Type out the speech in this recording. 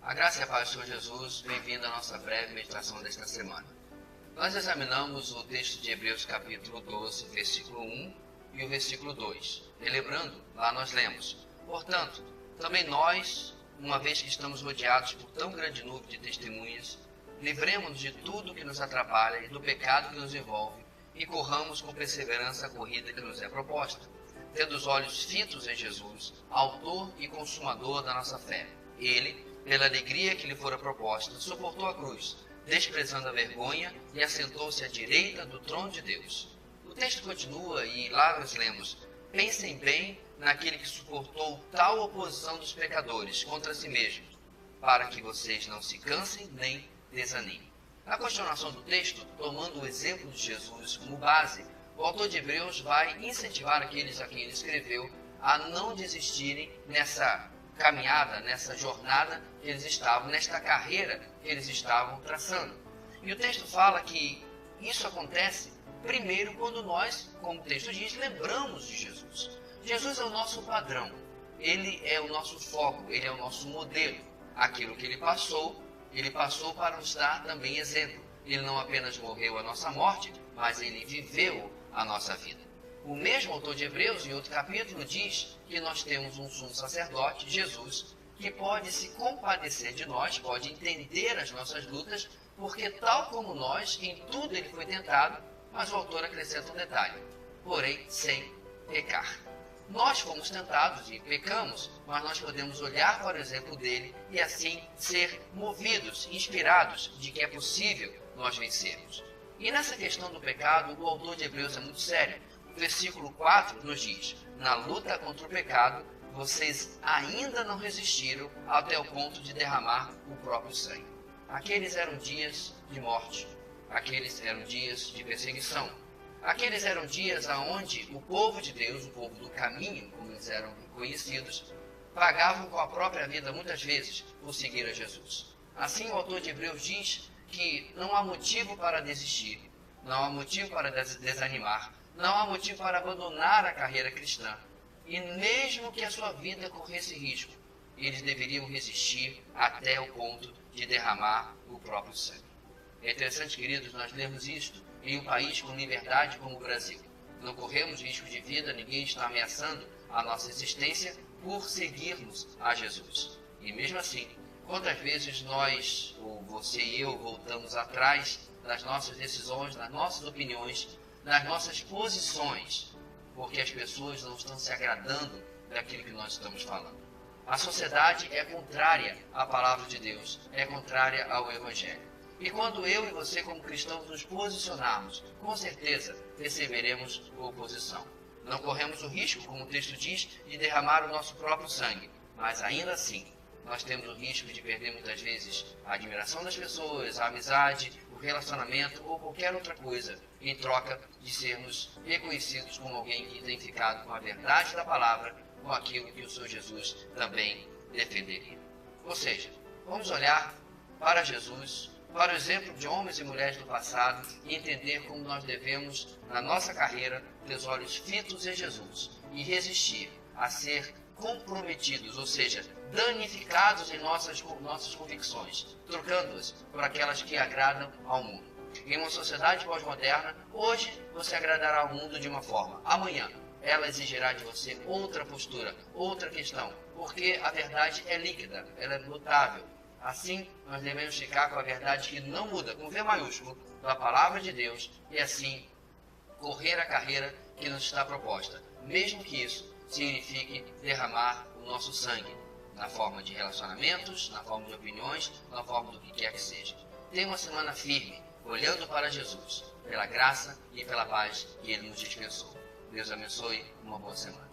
A graça e a paz do Senhor Jesus, bem-vindo à nossa breve meditação desta semana. Nós examinamos o texto de Hebreus capítulo 12, versículo 1 e o versículo 2. Relembrando, lá nós lemos: portanto, também nós, uma vez que estamos rodeados por tão grande nuvem de testemunhas, livremo-nos de tudo que nos atrapalha e do pecado que nos envolve, e corramos com perseverança a corrida que nos é proposta, tendo os olhos fitos em Jesus, autor e consumador da nossa fé. Ele, pela alegria que lhe fora proposta, suportou a cruz, desprezando a vergonha, e assentou-se à direita do trono de Deus. O texto continua e lá nós lemos: pensem bem naquele que suportou tal oposição dos pecadores contra si mesmo, para que vocês não se cansem nem desanimem. Na continuação do texto, tomando o exemplo de Jesus como base, o autor de Hebreus vai incentivar aqueles a quem ele escreveu a não desistirem nessa caminhada, nessa jornada que eles estavam, nesta carreira que eles estavam traçando. E o texto fala que isso acontece primeiro quando nós, como o texto diz, lembramos de Jesus. Jesus é o nosso padrão, ele é o nosso foco, ele é o nosso modelo. Aquilo que ele passou para nos dar também exemplo. Ele não apenas morreu a nossa morte, mas ele viveu a nossa vida. O mesmo autor de Hebreus, em outro capítulo, diz que nós temos um sumo sacerdote, Jesus, que pode se compadecer de nós, pode entender as nossas lutas, porque tal como nós, em tudo ele foi tentado, mas o autor acrescenta um detalhe: porém sem pecar. Nós fomos tentados e pecamos, mas nós podemos olhar para o exemplo dele e assim ser movidos, inspirados de que é possível nós vencermos. E nessa questão do pecado, o autor de Hebreus é muito sério. O versículo 4 nos diz: na luta contra o pecado, vocês ainda não resistiram até o ponto de derramar o próprio sangue. Aqueles eram dias de morte, aqueles eram dias de perseguição. Aqueles eram dias onde o povo de Deus, o povo do caminho, como eles eram conhecidos, pagavam com a própria vida muitas vezes por seguir a Jesus. Assim, o autor de Hebreus diz que não há motivo para desistir, não há motivo para desanimar, não há motivo para abandonar a carreira cristã. E mesmo que a sua vida corresse risco, eles deveriam resistir até o ponto de derramar o próprio sangue. É interessante, queridos, nós lermos isto em um país com liberdade como o Brasil. Não corremos risco de vida, ninguém está ameaçando a nossa existência por seguirmos a Jesus. E mesmo assim, quantas vezes nós, ou você e eu, voltamos atrás das nossas decisões, das nossas opiniões, das nossas posições, porque as pessoas não estão se agradando daquilo que nós estamos falando. A sociedade é contrária à palavra de Deus, é contrária ao Evangelho. E quando eu e você, como cristãos, nos posicionarmos, com certeza receberemos oposição. Não corremos o risco, como o texto diz, de derramar o nosso próprio sangue, mas ainda assim, nós temos o risco de perder muitas vezes a admiração das pessoas, a amizade, o relacionamento ou qualquer outra coisa, em troca de sermos reconhecidos como alguém que tem ficado com a verdade da palavra, com aquilo que o Senhor Jesus também defenderia. Ou seja, vamos olhar para Jesus, para o exemplo de homens e mulheres do passado e entender como nós devemos, na nossa carreira, ter os olhos fitos em Jesus e resistir a ser comprometidos, ou seja, danificados em nossas convicções, trocando-as por aquelas que agradam ao mundo. Em uma sociedade pós-moderna, hoje você agradará ao mundo de uma forma, amanhã ela exigirá de você outra postura, outra questão, porque a verdade é líquida, ela é mutável. Assim, nós devemos ficar com a verdade que não muda, com V maiúsculo, da palavra de Deus, e assim correr a carreira que nos está proposta, mesmo que isso signifique derramar o nosso sangue, na forma de relacionamentos, na forma de opiniões, na forma do que quer que seja. Tenha uma semana firme, olhando para Jesus, pela graça e pela paz que Ele nos dispensou. Deus abençoe, uma boa semana.